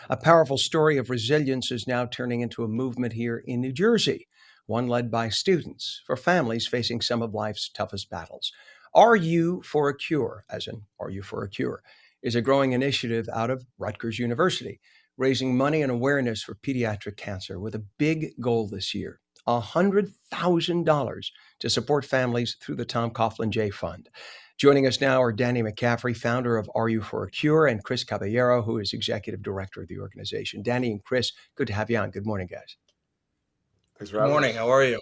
A powerful story of resilience is now turning into a movement here in New Jersey, one led by students for families facing some of life's toughest battles. Are You for a Cure, as in Are You for a Cure, is a growing initiative out of Rutgers University, raising money and awareness for pediatric cancer with a big goal this year. $100,000 to support families through the Tom Coughlin Jay Fund. Joining us now are Danny McCaffery, founder of Are You for a Cure, and Cris Caballero, who is executive director of the organization. Danny and Cris, good to have you on. Good morning, guys. Thanks for Good having morning. us. How are you?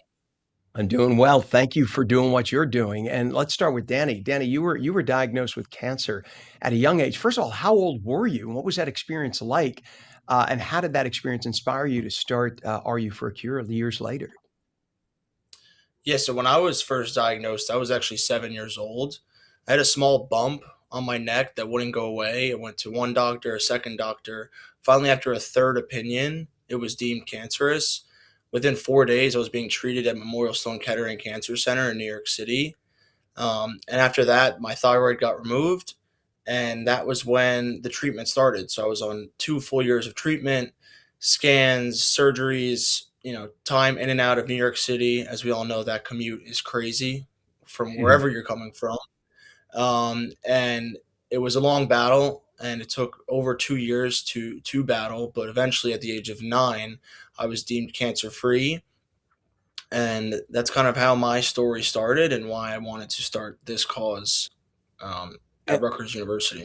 I'm doing well. Thank you for doing what you're doing. And let's start with Danny. Danny, you were diagnosed with cancer at a young age. First of all, how old were you? And what was that experience like? And how did that experience inspire you to start Are You for a Cure years later? Yeah, so when I was first diagnosed, I was actually 7 years old. I had a small bump on my neck that wouldn't go away. I went to one doctor, a second doctor. Finally, after a third opinion, it was deemed cancerous. Within 4 days, I was being treated at Memorial Sloan Kettering Cancer Center in New York City. And after that, my thyroid got removed, and that was when the treatment started. So I was on 2 full years of treatment, scans, surgeries, time in and out of New York City. As we all know, that commute is crazy from wherever you're coming from. And it was a long battle, and it took over 2 years to battle. But eventually, at the age of 9, I was deemed cancer free, and that's kind of how my story started and why I wanted to start this cause at Rutgers University.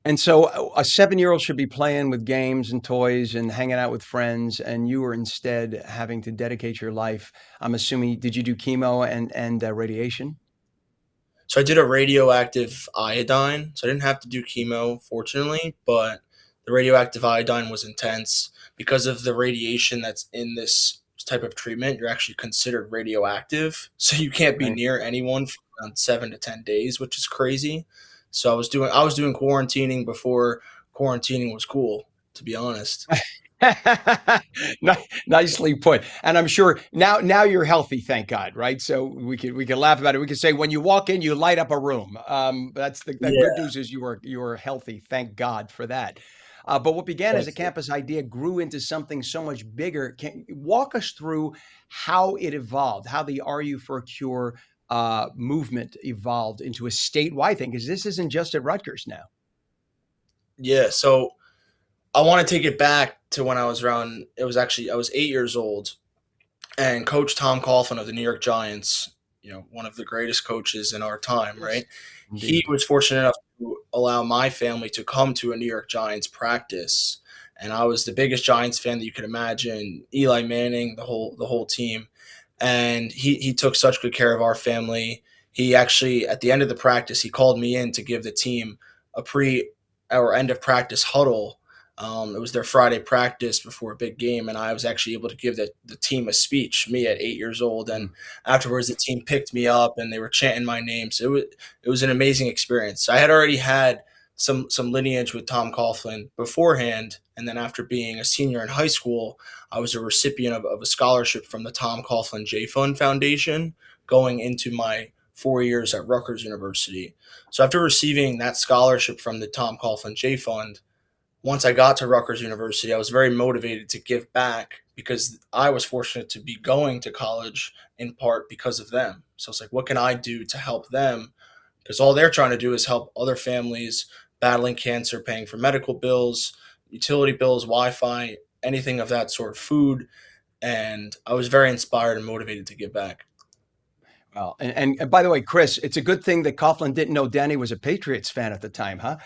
And so a 7-year-old should be playing with games and toys and hanging out with friends, and you were instead having to dedicate your life. I'm assuming, did you do chemo and radiation? So I did a radioactive iodine. So I didn't have to do chemo, fortunately, but the radioactive iodine was intense because of the radiation that's in this type of treatment. You're actually considered radioactive, so you can't be Right. near anyone for around 7 to 10 days, which is crazy. So I was doing quarantining before quarantining was cool, to be honest. Nicely put. And I'm sure now you're healthy, thank God, right? So we can laugh about it. We can say when you walk in, you light up a room. That's the good Yeah, news is you are healthy. Thank God for that. But what began as a thank you. campus idea grew into something so much bigger. Can you walk us through how it evolved, how the Are You for a Cure movement evolved into a statewide thing? Because this isn't just at Rutgers now. Yeah, so I want to take it back to when I was around. It was actually I was 8 years old, and Coach Tom Coughlin of the New York Giants, one of the greatest coaches in our time, Yes, right? He indeed. was fortunate enough to allow my family to come to a New York Giants practice, and I was the biggest Giants fan that you could imagine. Eli Manning, the whole team, and he took such good care of our family. He actually, at the end of the practice, he called me in to give the team a pre or end of practice huddle. It was their Friday practice before a big game, and I was actually able to give the team a speech, me at 8 years old. And Mm. afterwards, the team picked me up and they were chanting my name. So it was an amazing experience. I had already had some lineage with Tom Coughlin beforehand, and then after being a senior in high school, I was a recipient of a scholarship from the Tom Coughlin Jay Fund Foundation going into my 4 years at Rutgers University. So after receiving that scholarship from the Tom Coughlin Jay Fund, once I got to Rutgers University, I was very motivated to give back because I was fortunate to be going to college in part because of them. So it's like, what can I do to help them? Because all they're trying to do is help other families battling cancer, paying for medical bills, utility bills, Wi Fi, anything of that sort, food. And I was very inspired and motivated to give back. Well, and by the way, Cris, it's a good thing that Coughlin didn't know Danny was a Patriots fan at the time, huh?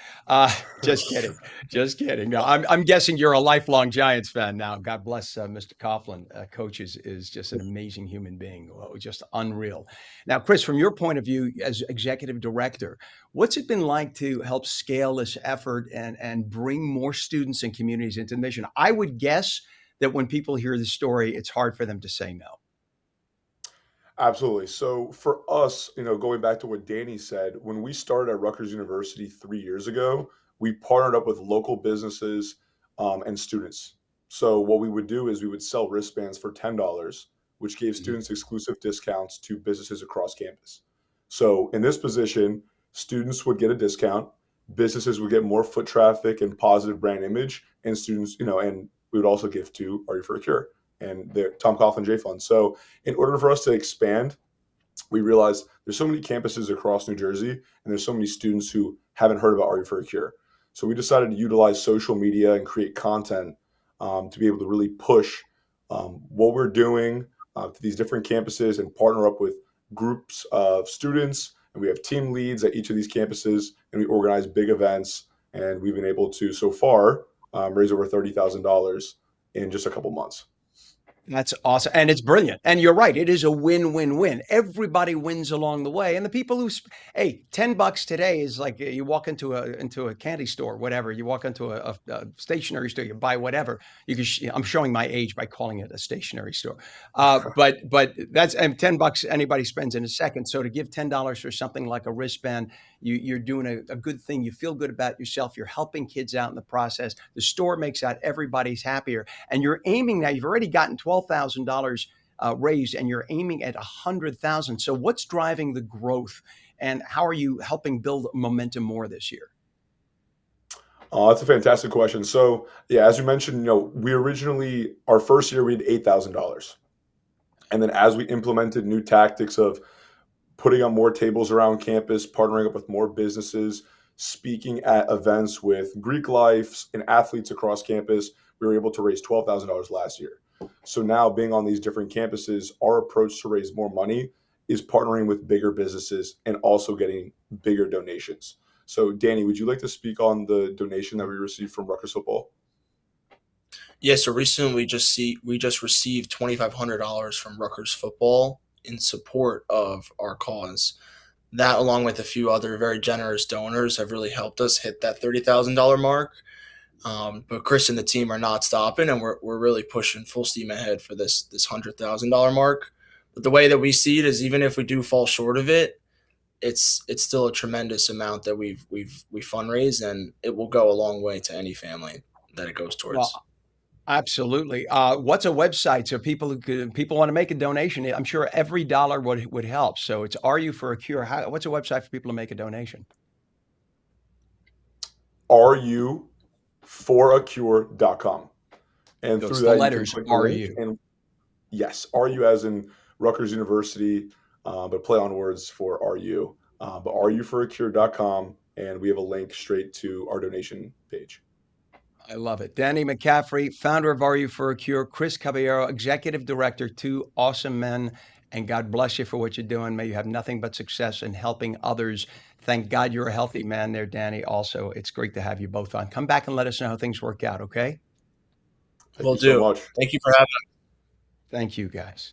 Just kidding, just kidding. No, I'm guessing you're a lifelong Giants fan now. God bless Mr. Coughlin. Coach is just an amazing human being, just unreal. Now, Cris, from your point of view as executive director, what's it been like to help scale this effort and bring more students and communities into the mission? I would guess that when people hear the story, it's hard for them to say no. Absolutely. So for us, going back to what Danny said, when we started at Rutgers University 3 years ago, we partnered up with local businesses and students. So what we would do is we would sell wristbands for $10, which gave Mhm. students exclusive discounts to businesses across campus. So in this position, students would get a discount, businesses would get more foot traffic and positive brand image, and students, and we would also give to Are You for a Cure and the Tom Coughlin Jay Fund. So in order for us to expand, we realized there's so many campuses across New Jersey, and there's so many students who haven't heard about Are You for a Cure. So we decided to utilize social media and create content to be able to really push what we're doing to these different campuses and partner up with groups of students. And we have team leads at each of these campuses, and we organize big events. And we've been able to, so far, raise over $30,000 in just a couple months. That's awesome. And it's brilliant. And you're right. It is a win-win-win. Everybody wins along the way. And the people who, hey, $10 today is like you walk into a candy store, whatever. You walk into a stationery store, you buy whatever. You can. I'm showing my age by calling it a stationery store. But that's and $10 anybody spends in a second. So to give $10 for something like a wristband, you're doing a good thing. You feel good about yourself. You're helping kids out in the process. The store makes out everybody's happier. And you're aiming now. You've already gotten $12,000 raised, and you're aiming at 100,000. So what's driving the growth, and how are you helping build momentum more this year? That's a fantastic question. So yeah, as you mentioned, we originally, our first year, we had $8,000. And then as we implemented new tactics of putting on more tables around campus, partnering up with more businesses, speaking at events with Greek life and athletes across campus, we were able to raise $12,000 last year. So now, being on these different campuses, our approach to raise more money is partnering with bigger businesses and also getting bigger donations. So Danny, would you like to speak on the donation that we received from Rutgers football? Yeah, so recently we just received $2,500 from Rutgers football in support of our cause. That, along with a few other very generous donors, have really helped us hit that $30,000 mark. But Cris and the team are not stopping, and we're really pushing full steam ahead for this $100,000 mark. But the way that we see it is, even if we do fall short of it, it's still a tremendous amount that we fundraise, and it will go a long way to any family that it goes Well, towards. absolutely. What's a website so people want to make a donation? I'm sure every dollar would help. So it's Are You for a Cure? What's a website for people to make a donation? areyoforacure.com. And So through it's the that, you can letters click the Are link. You. And yes, RU as in Rutgers University, but play on words for RU. But areyoforacure.com, and we have a link straight to our donation page. I love it. Danny McCaffery, founder of Are You for a Cure, Cris Caballero, executive director, two awesome men. And God bless you for what you're doing. May you have nothing but success in helping others. Thank God you're a healthy man there, Danny. Also, it's great to have you both on. Come back and let us know how things work out, okay? Thank Will you so do. much. Thank you for having. Thank you, guys.